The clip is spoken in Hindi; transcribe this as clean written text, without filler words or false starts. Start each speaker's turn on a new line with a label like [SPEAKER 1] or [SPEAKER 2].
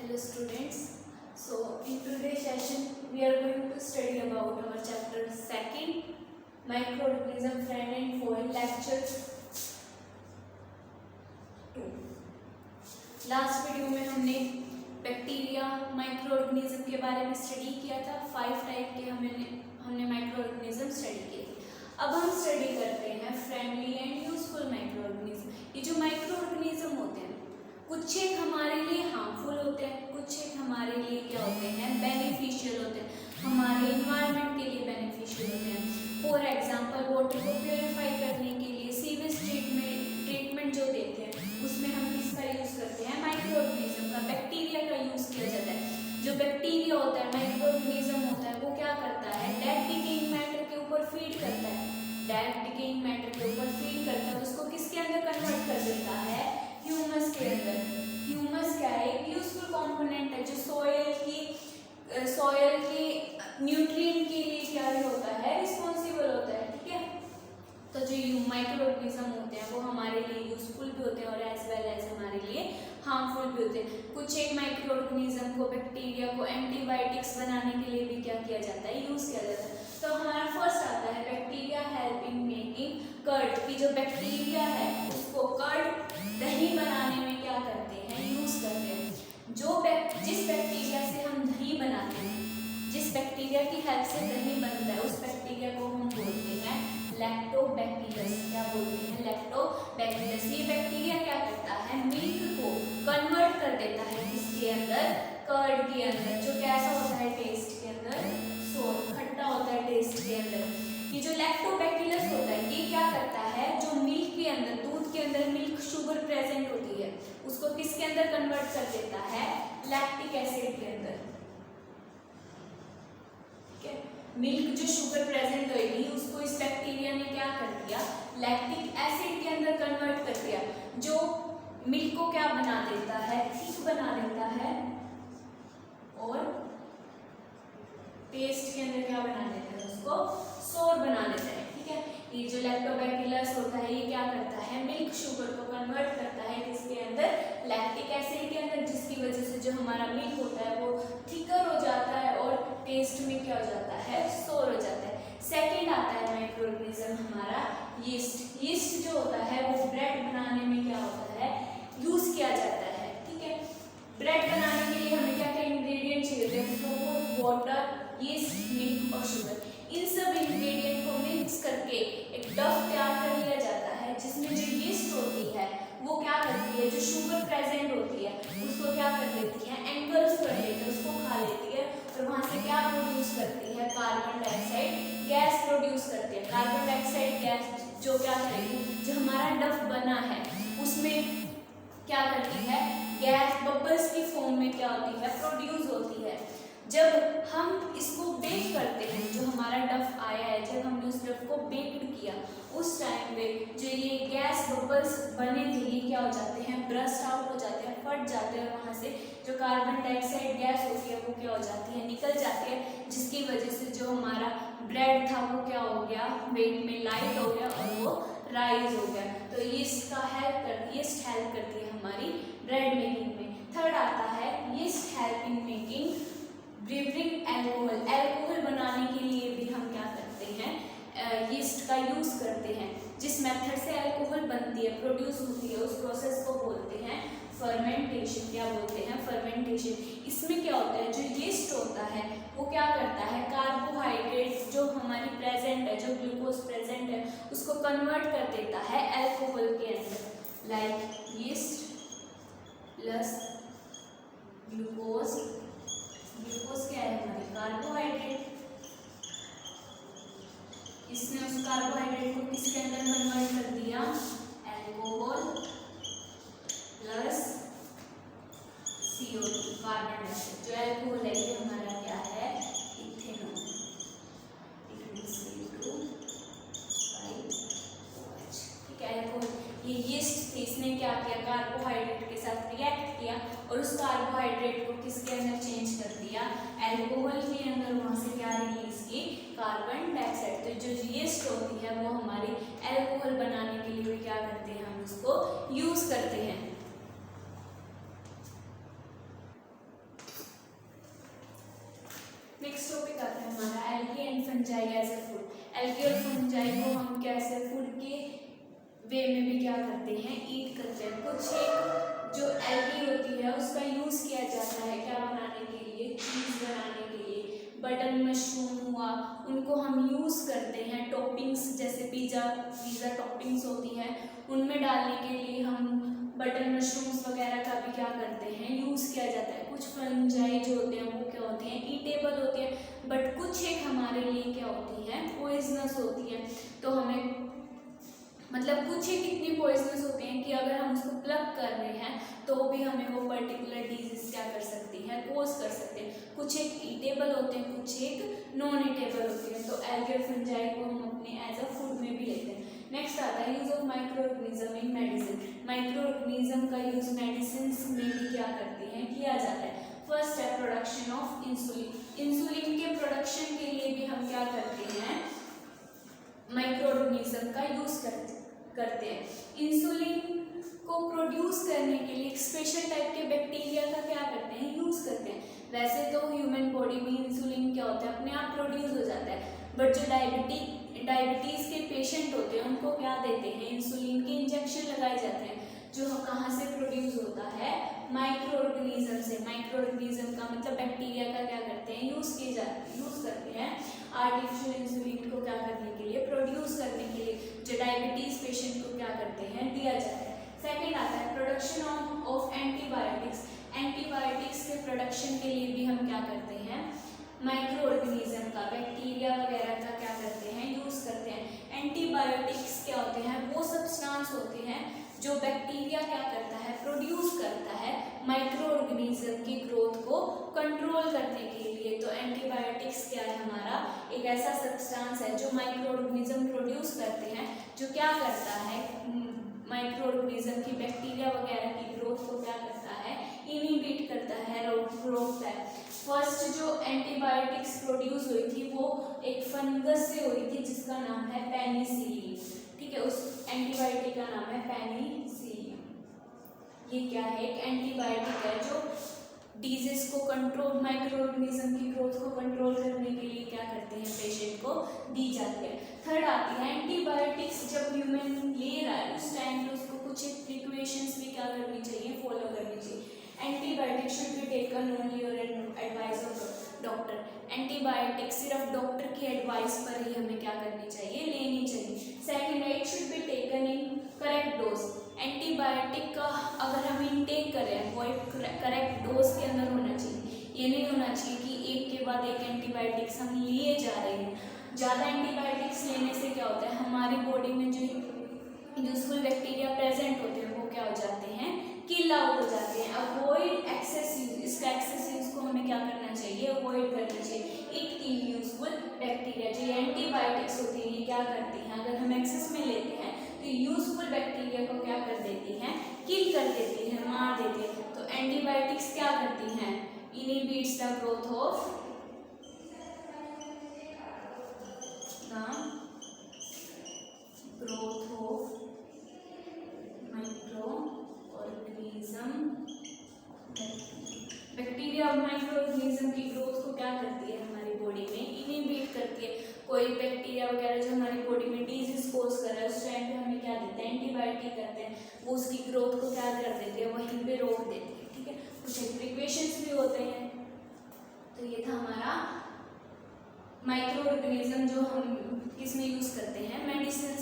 [SPEAKER 1] Hello students. So in today's session we are going to study about our chapter 2 microorganism friend and foe lecture 2. Last video में हमने बैक्टीरिया माइक्रोऑर्गेनिज्म के बारे में स्टडी किया था। 5 टाइप के हमने माइक्रोऑर्गेनिज्म स्टडी किए थे। अब हम स्टडी करते हैं फ्रेंडली एंड यूजफुल माइक्रोऑर्गेनिज्म। ये जो माइक्रोऑर्गेनिज्म होते हैं कुछ एक हमारे लिए हार्मफुल होते हैं, कुछ एक हमारे लिए क्या होते हैं बेनिफिशियल होते हैं, हमारे इन्वायरमेंट के लिए बेनिफिशियल होते हैं। फॉर एग्जांपल वाटर को प्योरीफाई करने के लिए सीवेज ट्रीटमेंट जो देते हैं उसमें हम किसका यूज करते हैं माइक्रोऑर्गेनिज्म का, बैक्टीरिया का यूज किया जाता है। जो बैक्टीरिया होता है माइक्रोऑर्गेनिज्म होता है वो क्या करता है डेड डिकेइंग मैटर के ऊपर फीड करता है, डेड डिकेइंग मैटर के ऊपर फीड करता है, उसको किसके अंदर कन्वर्ट कर देता है ह्यूमस के अंदर। ह्यूमस क्या है एक यूजफुल कंपोनेंट है जो सॉइल के न्यूट्रिएंट के लिए क्या भी होता है रिस्पॉन्सिबल होता है। ठीक है, तो जो माइक्रोऑर्गेनिज्म होते हैं वो हमारे लिए यूजफुल भी होते हैं और एज वेल एज हमारे लिए हार्मफुल भी होते हैं। कुछ एक माइक्रोऑर्गेनिज्म को बैक्टीरिया को एंटीबायोटिक्स बनाने के लिए भी क्या किया जाता है यूज किया जाता है। तो हमारा फर्स्ट आता है bacteria help in making curd, की जो बैक्टीरिया है उसको कर्ड दही बनाने में क्या करते हैं यूज करते हैं। जिस बैक्टीरिया से हम दही बनाते हैं, जिस बैक्टीरिया की हेल्प से दही बनता है उस बैक्टीरिया को हम बोलते हैं लैक्टोबैक्टीरियस। क्या बोलते हैं लैक्टोबैक्टीरियस। ये बैक्टीरिया क्या करता है मिल्क को कन्वर्ट कर देता है इसके अंदर कर्ड के अंदर, जो कैसा होता है टेस्ट के अंदर सोर खट्टा होता है टेस्ट के अंदर। ये जो लैक्टोबैक्टीरियस होता है ये क्या करता है जो मिल्क के अंदर दूध के अंदर मिल्क शुगर प्रेजेंट होती है उसको किसके अंदर कन्वर्ट कर देता है लैक्टिक एसिड के अंदर। ठीक है, मिल्क जो शुगर प्रेजेंट होगी उसको इस बैक्टीरिया ने क्या कर दिया लैक्टिक एसिड के अंदर कन्वर्ट कर दिया, जो मिल्क को क्या बना देता है थिक बना देता है और टेस्ट के अंदर क्या बना देता है उसको सोर बना देता है। ठीक है, ये जो लैक्टोबैक्टीरियस होता है ये क्या करता है मिल्क शुगर को कन्वर्ट करता है किसके अंदर लैक्टिक एसिड के अंदर, जिसकी वजह से जो हमारा मिल्क होता है वो थिकर हो जाता है और टेस्ट में क्या हो जाता है सोर हो जाता है। सेकंड आता है माइक्रोऑर्गेनिज्म हमारा यीस्ट। यीस्ट जो होता है वो ब्रेड बनाने में क्या होता है यूज किया जाता है। ठीक है, ब्रेड बनाने के लिए हमें क्या क्या इंग्रेडिएंट चाहिए होते हैं फ्लोर वाटर यीस्ट मिल्क और शुगर। इन सब इंग्रेडिएंट को मिक्स करके एक डफ तैयार कर लिया जाता है जिसमें जो यीस्ट होती है वो क्या करती है जो शुगर प्रेजेंट होती है उसको क्या कर लेती है एंगल्फ कर लेती है, उसको खा लेती है और वहां से क्या प्रोड्यूस करती है कार्बन डाइऑक्साइड गैस प्रोड्यूस करती है। कार्बन डाइऑक्साइड गैस जो क्या करेगी जो हमारा डफ बना है उसमें क्या करती है गैस बबल्स की फॉर्म में क्या होती है प्रोड्यूस होती है। जब हम इसको बेक करते हैं जो हमारा डफ आया है जब हमने उस डफ को बेक्ड किया उस टाइम पे जो ये गैस बबल्स बने थे ये क्या हो जाते हैं ब्रस्ट आउट हो जाते हैं, फट जाते हैं, वहाँ से जो कार्बन डाइऑक्साइड गैस होती है वो क्या हो जाती है निकल जाती है, जिसकी वजह से जो हमारा ब्रेड था वो क्या हो गया वेट में लाइट हो गया और वो राइज हो गया। तो यीस्ट हेल्प करती है हमारी ब्रेड मेकिंग में। थर्ड आता है yeast help in making brewing alcohol. Alcohol बनाने के लिए भी हम क्या करते हैं यीस्ट का यूज करते हैं। जिस मेथड से एल्कोहल बनती है प्रोड्यूस होती है उस प्रोसेस को बोलते हैं फर्मेंटेशन। क्या बोलते हैं फर्मेंटेशन। इसमें क्या होता है जो यीस्ट होता है वो क्या करता है कार्बोहाइड्रेट जो हमारी प्रेजेंट है जो ग्लूकोज प्रेजेंट है उसको कन्वर्ट कर देता है एल्कोहल के अंदर। Like yeast plus glucose, glucose क्या है हमारी कार्बोहाइड्रेट, इसने उस कार्बोहाइड्रेट को किसके अंदर कन्वर्ट कर दिया alcohol plus CO2 carbon dioxide. जो एल्कोहल है ये हमारा क्या है इथेनॉल, ठीक है एल्कोहल। ये यीस्ट थी इसने क्या किया कार्बोहाइड्रेट के साथ रिएक्ट किया और उस कार्बोहाइड्रेट को किसके अंदर चेंज कर दिया एल्कोहल के अंदर, वहां से क्या रिलीज की कार्बन डाइऑक्साइड। तो जो यीस्ट होती है वो हमारी एल्कोहल बनाने के लिए क्या करते हैं हम उसको यूज करते हैं। वे में भी क्या करते हैं, ईट करते हैं। कुछ एक जो एल्गी होती है उसका यूज़ किया जाता है क्या बनाने के लिए, चीज़ बनाने के लिए। बटन मशरूम हुआ, उनको हम यूज़ करते हैं टॉपिंग्स, जैसे पिज़्ज़ा टॉपिंग्स होती है उनमें डालने के लिए हम बटन मशरूम्स वगैरह का भी क्या करते हैं, यूज़ किया जाता है। कुछ फंजाई जो होते हैं वो क्या होते हैं, ईटेबल होते हैं, बट कुछ एक हमारे लिए क्या होती है, पॉइजनस होती है। तो हमें मतलब कुछ एक इतनी पॉइजनस होते हैं कि अगर हम उसको प्लग कर रहे हैं तो भी हमें वो पर्टिकुलर डिजीज क्या कर सकती है, कोज कर सकते हैं। कुछ एक ईटेबल होते हैं, कुछ एक नॉन ईटेबल होते हैं। तो एल्गी और फंजाई को हम अपने एज अ फूड में भी लेते हैं। नेक्स्ट आता है use of micro organism in medicine. Micro organism का यूज मेडिसिन में भी क्या करते हैं, किया जाता है। फर्स्ट है प्रोडक्शन ऑफ इंसुलिन। इंसुलिन के प्रोडक्शन के लिए भी हम क्या करते हैं, माइक्रो ऑर्गेनिज्म का यूज करते हैं। इंसुलिन को प्रोड्यूस करने के लिए एक स्पेशल टाइप के बैक्टीरिया का क्या करते हैं, यूज करते हैं। वैसे तो ह्यूमन बॉडी में इंसुलिन क्या होता है, अपने आप प्रोड्यूस हो जाता है, बट जो डायबिटीज के पेशेंट होते हैं उनको क्या देते हैं, इंसुलिन के इंजेक्शन लगाए जाते हैं, जो कहाँ से प्रोड्यूस होता है, माइक्रो ऑर्गेनिज्म से। माइक्रो ऑर्गेनिज्म का मतलब बैक्टीरिया का क्या करते हैं, यूज करते हैं आर्टिफिशियल इंसुलिन को क्या करने के लिए, प्रोड्यूस करने के लिए, जो डायबिटीज पेशेंट को क्या करते हैं, दिया जाता है। सेकेंड आता है प्रोडक्शन ऑफ एंटीबायोटिक्स। एंटीबायोटिक्स के प्रोडक्शन के लिए भी हम क्या करते हैं, माइक्रो ऑर्गेनिज्म का, बैक्टीरिया वगैरह का क्या करते हैं, यूज करते हैं। एंटीबायोटिक्स क्या होते हैं, वो सब्सटेंस होते हैं जो बैक्टीरिया क्या करता है, प्रोड्यूस करता है माइक्रो ऑर्गेनिज्म की ग्रोथ को कंट्रोल करने के लिए। तो एंटीबायोटिक्स क्या है, हमारा एक ऐसा सब्सटेंस है जो माइक्रो ऑर्गेनिज्म प्रोड्यूस करते हैं, जो क्या करता है, माइक्रो ऑर्गेनिज्म की बैक्टीरिया वगैरह की ग्रोथ को क्या करता है, इनिबिट करता है, रोकता है। फर्स्ट जो एंटीबायोटिक्स प्रोड्यूस हुई थी वो एक फंगस से हुई थी जिसका नाम है पेनिसिलिन। ठीक है, उस एंटीबायोटिक का नाम है पेनिसिलिन। ये क्या है, एक एंटीबायोटिक है जो डिजीज को कंट्रोल, माइक्रो ऑर्गेनिज्म की ग्रोथ को कंट्रोल करने के लिए क्या करते हैं, पेशेंट को दी जाती है। थर्ड आती है एंटीबायोटिक्स जब ह्यूमन ले रहा है उस टाइम पे उसको कुछ प्रिकॉशंस भी क्या करनी चाहिए, फॉलो करनी चाहिए। Antibiotic should be taken only और एडवाइस ऑफ डॉक्टर। एंटीबायोटिक सिर्फ डॉक्टर की एडवाइस पर ही हमें क्या करनी चाहिए, लेनी चाहिए। सेकेंड है it should be taken in correct dose. Antibiotic का अगर हम इनटेक करें वो एक करेक्ट डोज के अंदर होना चाहिए। ये नहीं होना चाहिए कि एक के बाद एक एंटीबायोटिक्स हम लिए जा रहे हैं। ज़्यादा एंटीबायोटिक्स लेने से क्या होता है, हमारी बॉडी में जो यूजफुल बैक्टीरिया प्रेजेंट होते हैं वो क्या हो जाते हैं, किल आउट हो जाते हैं। अवॉइड एक्सेस यूज, इसका एक्सेस यूज को हमें क्या करना चाहिए, अवॉइड करना चाहिए। एक किल यूजफुल बैक्टीरिया, जो एंटीबायोटिक्स होती है ये क्या करती हैं, अगर हम एक्सेस में लेते हैं तो यूजफुल बैक्टीरिया को क्या कर देती हैं, किल कर देती हैं, मार देती हैं। तो एंटीबायोटिक्स क्या करती हैं, inhibits the growth of micro organism. Bacteria और माइक्रो ऑर्गेनिज्म की ग्रोथ को क्या करती है, हमारी बॉडी में इनहिबिट करती है। कोई बैक्टीरिया वगैरह जो हमारी बॉडी में डिजीज कोज कर रहा है उस टाइम पे हमें क्या देते हैं, एंटीबायोटिक करते हैं, वो उसकी ग्रोथ को क्या कर देते हैं, वहीं पे रोक देते हैं। ठीक है, कुछ प्रिकॉशंस भी होते हैं। तो ये था हमारा माइक्रो ऑर्गेनिज्म जो हम किस में यूज करते हैं, मेडिसिन